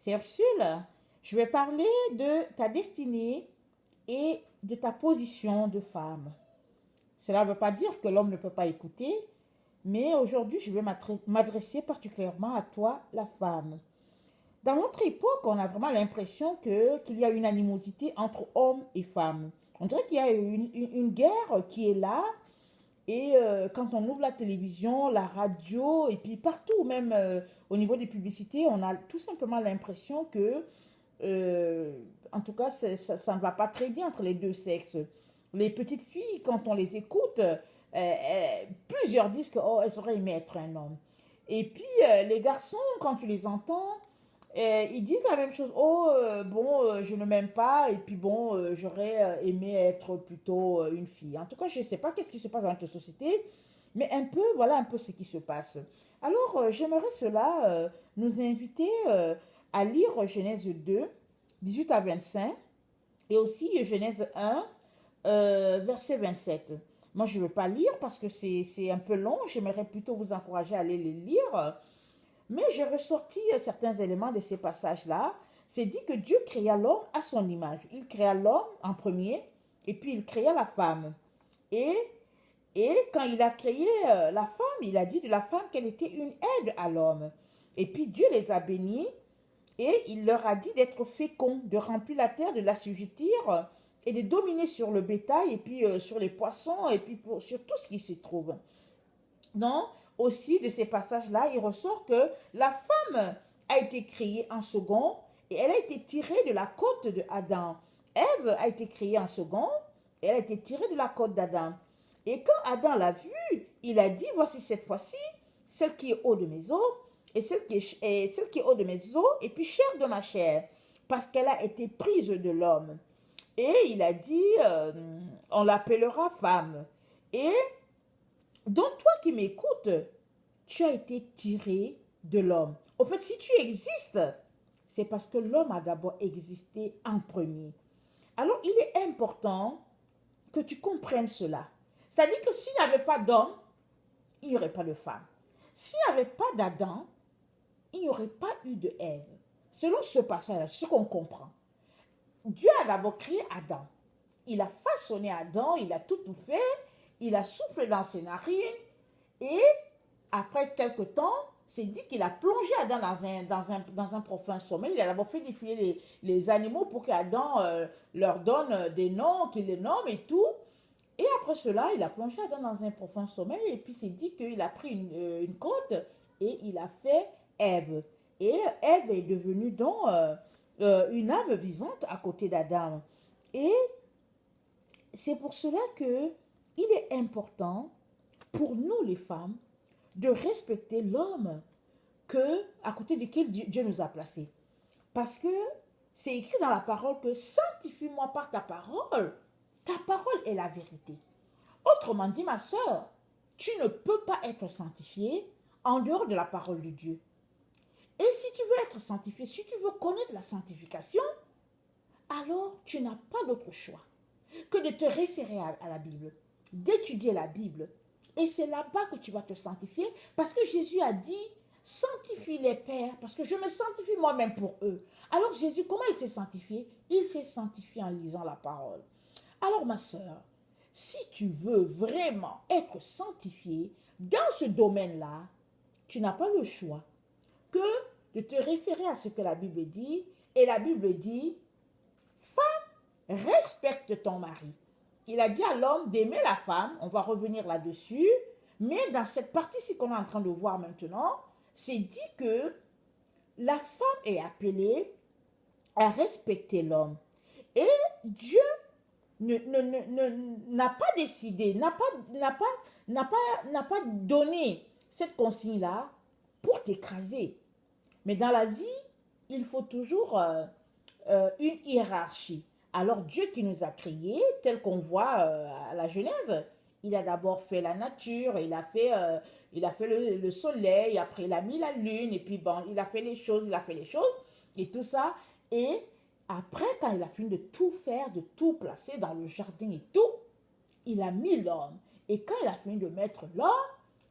C'est Ursule. Je vais parler de ta destinée et de ta position de femme. Cela ne veut pas dire que l'homme ne peut pas écouter, mais aujourd'hui, je vais m'adresser particulièrement à toi, la femme. Dans notre époque, on a vraiment l'impression qu'il y a une animosité entre hommes et femmes. On dirait qu'il y a une guerre qui est là. Et quand on ouvre la télévision, la radio, et puis partout, même au niveau des publicités, on a tout simplement l'impression que, euh, en tout cas, ça ne va pas très bien entre les deux sexes. Les petites filles, quand on les écoute, plusieurs disent que, oh, elles auraient aimé être un homme. Et puis, les garçons, quand tu les entends, ils disent la même chose. Oh, bon, je ne m'aime pas, et puis bon, j'aurais aimé être plutôt une fille. En tout cas, je ne sais pas qu'est-ce qui se passe dans notre société, mais un peu, voilà un peu ce qui se passe. Alors, j'aimerais cela nous inviter à lire Genèse 2, 18 à 25, et aussi Genèse 1, verset 27. Moi, je ne veux pas lire parce que c'est un peu long. J'aimerais plutôt vous encourager à aller les lire. Mais j'ai ressorti certains éléments de ces passages-là. C'est dit que Dieu créa l'homme à son image. Il créa l'homme en premier, et puis il créa la femme. Et, et quand il a créé la femme, il a dit de la femme qu'elle était une aide à l'homme. Et puis Dieu les a bénis, et il leur a dit d'être féconds, de remplir la terre, de l'assujettir, et de dominer sur le bétail, et puis sur les poissons, et puis sur tout ce qui se trouve. Non, aussi de ces passages-là, il ressort que la femme a été créée en second et elle a été tirée de la côte de Adam. Ève a été créée en second et elle a été tirée de la côte d'Adam. Et quand Adam l'a vue, il a dit, voici cette fois-ci, celle qui est haut de mes os et celle qui est haut de mes os et puis chair de ma chair, parce qu'elle a été prise de l'homme. Et il a dit, on l'appellera femme. Et donc, toi qui m'écoutes, tu as été tiré de l'homme. Au fait, si tu existes, c'est parce que l'homme a d'abord existé en premier. Alors, il est important que tu comprennes cela. C'est-à-dire que s'il n'y avait pas d'homme, il n'y aurait pas de femme. S'il n'y avait pas d'Adam, il n'y aurait pas eu de Ève. Selon ce passage, ce qu'on comprend. Dieu a d'abord créé Adam. Il a façonné Adam, il a tout fait, il a soufflé dans ses narines et après quelque temps, c'est dit qu'il a plongé Adam dans un profond sommeil. Il a d'abord fait défiler les animaux pour qu'Adam leur donne des noms, qu'il les nomme et tout. Et après cela, il a plongé Adam dans un profond sommeil et puis c'est dit qu'il a pris une côte et il a fait Ève. Et Ève est devenue donc une âme vivante à côté d'Adam. Et c'est pour cela que il est important pour nous les femmes de respecter l'homme à côté duquel Dieu nous a placés. Parce que c'est écrit dans la parole que sanctifie-moi par ta parole. Ta parole est la vérité. Autrement dit, ma sœur, tu ne peux pas être sanctifiée en dehors de la parole de Dieu. Et si tu veux être sanctifiée, si tu veux connaître la sanctification, alors tu n'as pas d'autre choix que de te référer à la Bible, d'étudier la Bible. Et c'est là-bas que tu vas te sanctifier parce que Jésus a dit, sanctifie les pères parce que je me sanctifie moi-même pour eux. Alors Jésus, comment il s'est sanctifié? Il s'est sanctifié en lisant la parole. Alors ma sœur, si tu veux vraiment être sanctifié dans ce domaine-là, tu n'as pas le choix que de te référer à ce que la Bible dit. Et la Bible dit, femme, respecte ton mari. Il a dit à l'homme d'aimer la femme, on va revenir là-dessus, mais dans cette partie-ci qu'on est en train de voir maintenant, c'est dit que la femme est appelée à respecter l'homme. Et Dieu n'a pas décidé, n'a pas donné cette consigne-là pour t'écraser. Mais dans la vie, il faut toujours une hiérarchie. Alors Dieu qui nous a créés, tel qu'on voit à la Genèse, il a d'abord fait la nature, il a fait le soleil, après il a mis la lune, et puis bon, il a fait les choses, et tout ça. Et après, quand il a fini de tout faire, de tout placer dans le jardin et tout, il a mis l'homme. Et quand il a fini de mettre l'homme,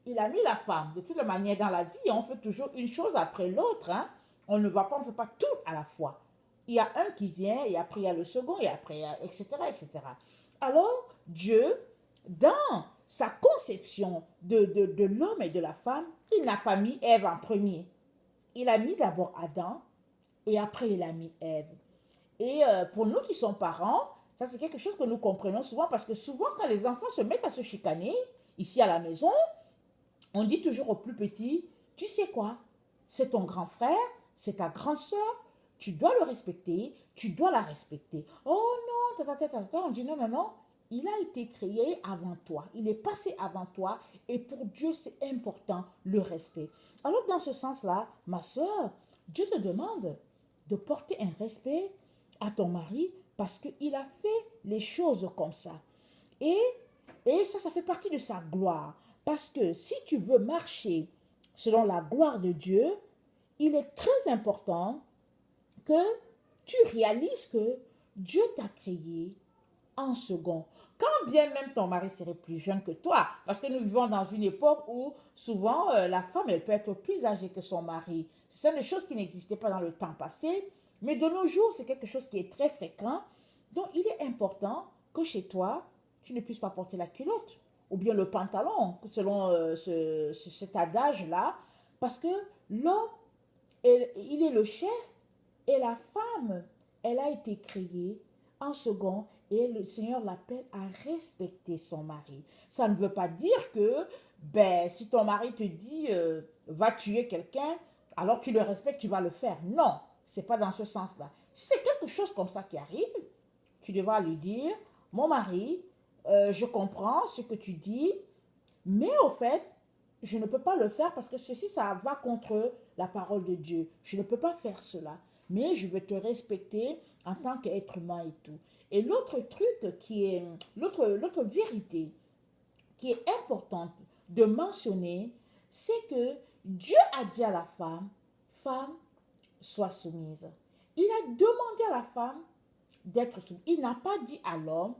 il a mis la femme. De toute manière, dans la vie, on fait toujours une chose après l'autre. Hein? On ne va pas, on ne fait pas tout à la fois. Il y a un qui vient, et après il y a le second, et après, etc., etc. Alors, Dieu, dans sa conception de l'homme et de la femme, il n'a pas mis Ève en premier. Il a mis d'abord Adam, et après il a mis Ève. Et pour nous qui sommes parents, ça c'est quelque chose que nous comprenons souvent, parce que souvent quand les enfants se mettent à se chicaner, ici à la maison, on dit toujours au plus petit, tu sais quoi, c'est ton grand frère, c'est ta grande soeur, tu dois le respecter, tu dois la respecter. Oh non, on dit non, non, non, il a été créé avant toi, il est passé avant toi, et pour Dieu c'est important le respect. Alors dans ce sens-là, ma soeur, Dieu te demande de porter un respect à ton mari parce qu'il a fait les choses comme ça. Et, et ça fait partie de sa gloire. Parce que si tu veux marcher selon la gloire de Dieu, il est très important que tu réalises que Dieu t'a créé en second. Quand bien même ton mari serait plus jeune que toi, parce que nous vivons dans une époque où souvent la femme, elle peut être plus âgée que son mari. Ce sont des choses qui n'existaient pas dans le temps passé, mais de nos jours, c'est quelque chose qui est très fréquent. Donc, il est important que chez toi, tu ne puisses pas porter la culotte ou bien le pantalon, selon cet adage-là, parce que l'homme, il est le chef et la femme, elle a été créée en second et le Seigneur l'appelle à respecter son mari. Ça ne veut pas dire que ben, si ton mari te dit va tuer quelqu'un, alors tu le respectes, tu vas le faire. Non, c'est pas dans ce sens-là. Si c'est quelque chose comme ça qui arrive, tu devras lui dire, mon mari, je comprends ce que tu dis, mais au fait, je ne peux pas le faire parce que ceci, ça va contre la parole de Dieu. Je ne peux pas faire cela. Mais je vais te respecter en tant qu'être humain et tout. Et l'autre truc qui est, l'autre vérité qui est importante de mentionner, c'est que Dieu a dit à la femme, femme, sois soumise. Il a demandé à la femme d'être soumise. Il n'a pas dit à l'homme,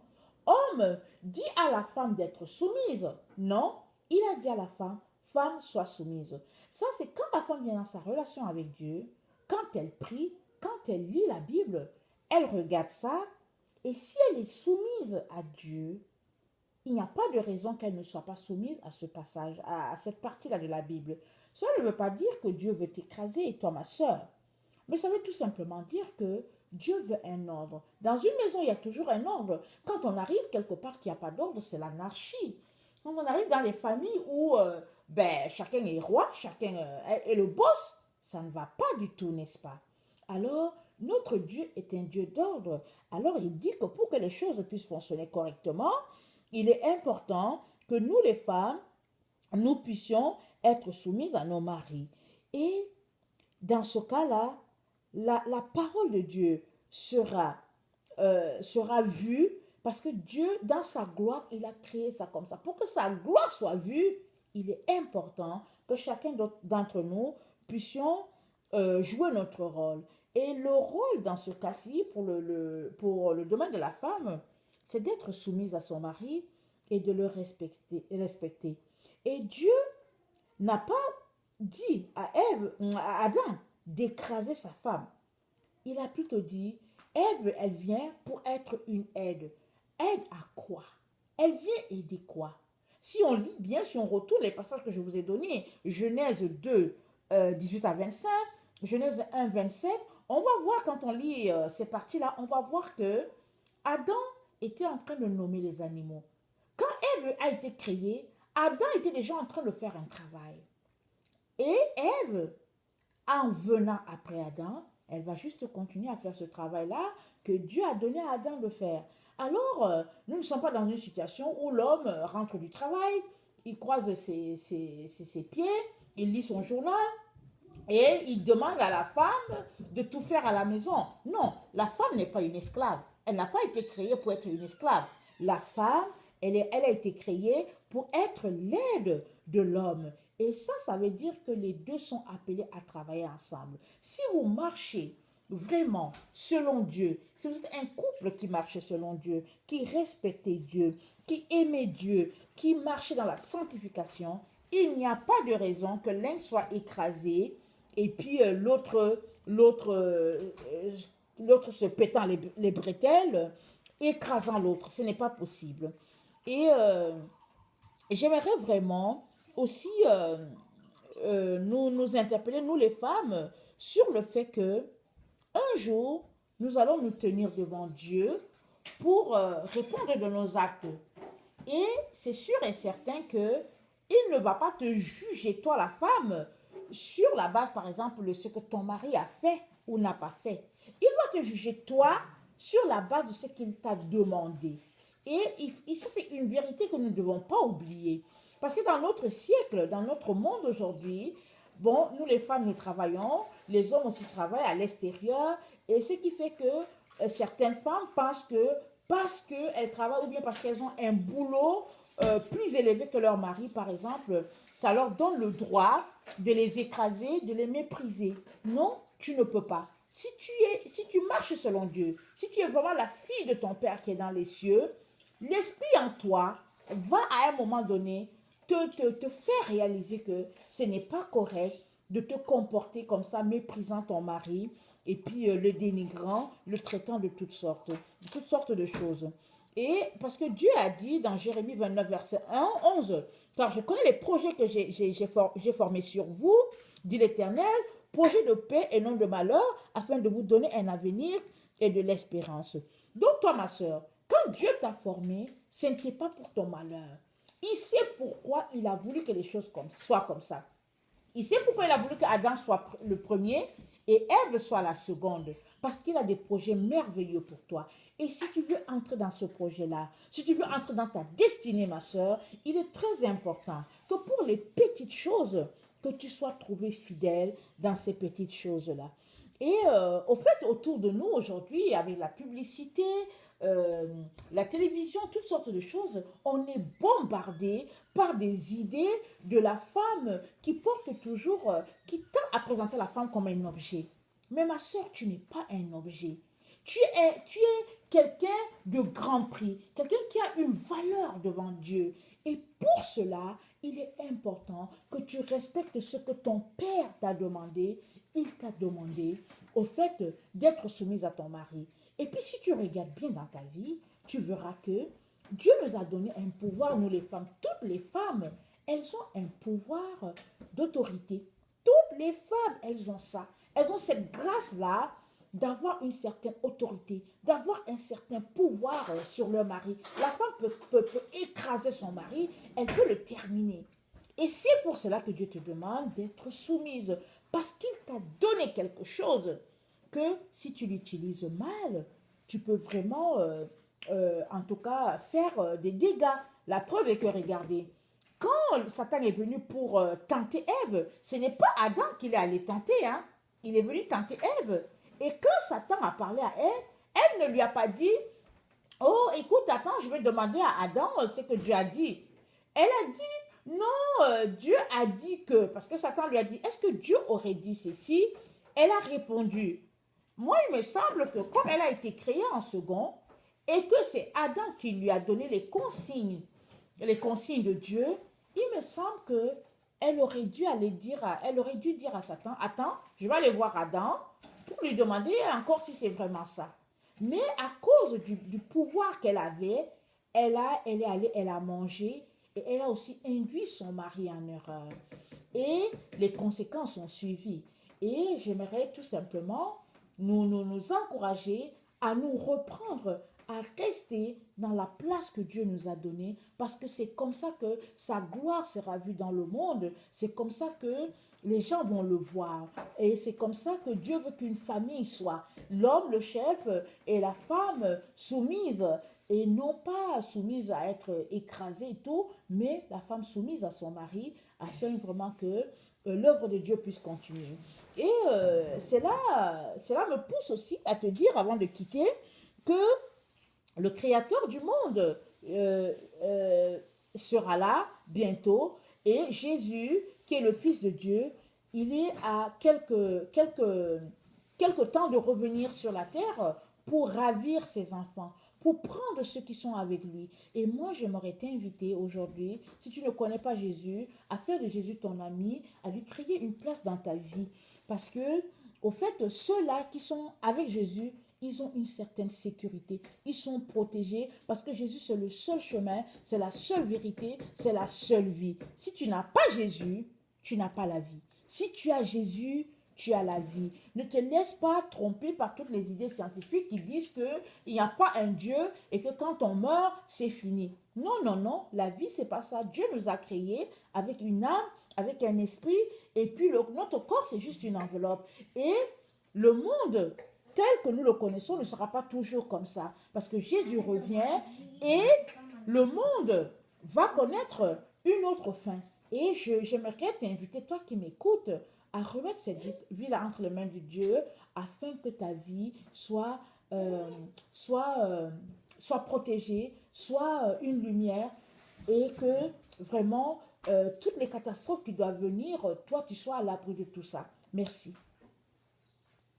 homme, dis à la femme d'être soumise. Non, il a dit à la femme, femme, sois soumise. Ça, c'est quand la femme vient dans sa relation avec Dieu, quand elle prie, quand elle lit la Bible, elle regarde ça, et si elle est soumise à Dieu, il n'y a pas de raison qu'elle ne soit pas soumise à ce passage, à cette partie-là de la Bible. Cela ne veut pas dire que Dieu veut t'écraser, et toi, ma soeur. Mais ça veut tout simplement dire que Dieu veut un ordre. Dans une maison, il y a toujours un ordre. Quand on arrive quelque part qu'il n'y a pas d'ordre, c'est l'anarchie. Quand on arrive dans les familles où ben, chacun est roi, chacun est le boss, ça ne va pas du tout, n'est-ce pas? Alors, notre Dieu est un Dieu d'ordre. Alors, il dit que pour que les choses puissent fonctionner correctement, il est important que nous, les femmes, nous puissions être soumises à nos maris. Et dans ce cas-là, la parole de Dieu sera vue parce que Dieu, dans sa gloire, il a créé ça comme ça. Pour que sa gloire soit vue, il est important que chacun d'entre nous puissions jouer notre rôle. Et le rôle dans ce cas-ci, pour le domaine de la femme, c'est d'être soumise à son mari et de le respecter. Et Dieu n'a pas dit à Adam, d'écraser sa femme. Il a plutôt dit, Ève, elle vient pour être une aide. Aide à quoi? Elle vient aider quoi? Si on lit bien, si on retourne les passages que je vous ai donnés, Genèse 2, 18 à 25, Genèse 1, 27, on va voir quand on lit ces parties-là, on va voir que Adam était en train de nommer les animaux. Quand Ève a été créée, Adam était déjà en train de faire un travail. Et Ève, en venant après Adam, elle va juste continuer à faire ce travail-là que Dieu a donné à Adam de faire. Alors, nous ne sommes pas dans une situation où l'homme rentre du travail, il croise ses pieds, il lit son journal et il demande à la femme de tout faire à la maison. Non, la femme n'est pas une esclave. Elle n'a pas été créée pour être une esclave. La femme, elle a été créée pour être l'aide de l'homme. Et ça veut dire que les deux sont appelés à travailler ensemble. Si vous marchez vraiment selon Dieu, si vous êtes un couple qui marche selon Dieu, qui respecte Dieu, qui aime Dieu, qui marche dans la sanctification, il n'y a pas de raison que l'un soit écrasé et puis l'autre se pétant les bretelles, écrasant l'autre. Ce n'est pas possible. Et j'aimerais vraiment aussi nous interpeller, nous les femmes, sur le fait que un jour, nous allons nous tenir devant Dieu pour répondre de nos actes. Et c'est sûr et certain que il ne va pas te juger, toi la femme, sur la base, par exemple, de ce que ton mari a fait ou n'a pas fait. Il va te juger, toi, sur la base de ce qu'il t'a demandé. Et ça, c'est une vérité que nous ne devons pas oublier. Parce que dans notre siècle, dans notre monde aujourd'hui, bon, nous les femmes, nous travaillons, les hommes aussi travaillent à l'extérieur, et ce qui fait que certaines femmes pensent que parce qu'elles travaillent ou bien parce qu'elles ont un boulot plus élevé que leur mari, par exemple, ça leur donne le droit de les écraser, de les mépriser. Non, tu ne peux pas. Si tu marches selon Dieu, si tu es vraiment la fille de ton Père qui est dans les cieux, l'esprit en toi va à un moment donné te faire réaliser que ce n'est pas correct de te comporter comme ça, méprisant ton mari, et puis le dénigrant, le traitant de toutes sortes de choses. Et parce que Dieu a dit dans Jérémie 29, verset 1, 11, car je connais les projets que j'ai formés sur vous, dit l'Éternel, projets de paix et non de malheur, afin de vous donner un avenir et de l'espérance. Donc toi, ma soeur, quand Dieu t'a formé, ce n'était pas pour ton malheur. Il sait pourquoi il a voulu que les choses soient comme ça. Il sait pourquoi il a voulu qu'Adam soit le premier et Ève soit la seconde. Parce qu'il a des projets merveilleux pour toi. Et si tu veux entrer dans ce projet-là, si tu veux entrer dans ta destinée, ma soeur, il est très important que pour les petites choses, que tu sois trouvé fidèle dans ces petites choses-là. Et au fait, autour de nous aujourd'hui, avec la publicité, euh, la télévision, toutes sortes de choses, on est bombardé par des idées de la femme qui porte toujours, qui tend à présenter la femme comme un objet. Mais ma soeur, tu n'es pas un objet. Tu es quelqu'un de grand prix, quelqu'un qui a une valeur devant Dieu. Et pour cela, il est important que tu respectes ce que ton père t'a demandé. Il t'a demandé au fait d'être soumise à ton mari. Et puis si tu regardes bien dans ta vie, tu verras que Dieu nous a donné un pouvoir, nous les femmes. Toutes les femmes, elles ont un pouvoir d'autorité. Toutes les femmes, elles ont ça. Elles ont cette grâce-là d'avoir une certaine autorité, d'avoir un certain pouvoir sur leur mari. La femme peut écraser son mari, elle peut le terminer. Et c'est pour cela que Dieu te demande d'être soumise, parce qu'il t'a donné quelque chose que si tu l'utilises mal, tu peux vraiment, en tout cas, faire des dégâts. La preuve est que, regardez, quand Satan est venu pour tenter Ève, ce n'est pas Adam qu'il est allé tenter, hein. Il est venu tenter Ève. Et quand Satan a parlé à Ève, elle ne lui a pas dit, oh, écoute, attends, je vais demander à Adam ce que Dieu a dit. Elle a dit, non, Dieu a dit que, parce que Satan lui a dit, est-ce que Dieu aurait dit ceci? Elle a répondu, moi, il me semble que comme elle a été créée en second, et que c'est Adam qui lui a donné les consignes de Dieu, il me semble que elle aurait dû elle aurait dû dire à Satan, attends, je vais aller voir Adam pour lui demander encore si c'est vraiment ça. Mais à cause du pouvoir qu'elle avait, elle est allée, elle a mangé et elle a aussi induit son mari en erreur. Et les conséquences ont suivi. Et j'aimerais tout simplement nous encourager à nous reprendre, à rester dans la place que Dieu nous a donnée, parce que c'est comme ça que sa gloire sera vue dans le monde, c'est comme ça que les gens vont le voir, et c'est comme ça que Dieu veut qu'une famille soit l'homme, le chef, et la femme soumise, et non pas soumise à être écrasée et tout, mais la femme soumise à son mari, afin vraiment que l'œuvre de Dieu puisse continuer. Et cela me pousse aussi à te dire, avant de quitter, que le créateur du monde sera là bientôt. Et Jésus, qui est le Fils de Dieu, il est à quelques temps de revenir sur la terre pour ravir ses enfants, pour prendre ceux qui sont avec lui. Et moi, j'aimerais t'inviter aujourd'hui, si tu ne connais pas Jésus, à faire de Jésus ton ami, à lui créer une place dans ta vie. Parce que, au fait, ceux-là qui sont avec Jésus, ils ont une certaine sécurité. Ils sont protégés parce que Jésus, c'est le seul chemin, c'est la seule vérité, c'est la seule vie. Si tu n'as pas Jésus, tu n'as pas la vie. Si tu as Jésus, tu as la vie. Ne te laisse pas tromper par toutes les idées scientifiques qui disent qu'il n'y a pas un Dieu et que quand on meurt, c'est fini. Non, non, non, la vie, c'est pas ça. Dieu nous a créés avec une âme, avec un esprit, et puis notre corps, c'est juste une enveloppe. Et le monde tel que nous le connaissons ne sera pas toujours comme ça. Parce que Jésus revient et le monde va connaître une autre fin. Et j'aimerais t'inviter, toi qui m'écoutes, à remettre cette vie-là entre les mains de Dieu afin que ta vie euh, soit, euh, soit protégée, soit une lumière et que vraiment toutes les catastrophes qui doivent venir, toi tu sois à l'abri de tout ça. Merci.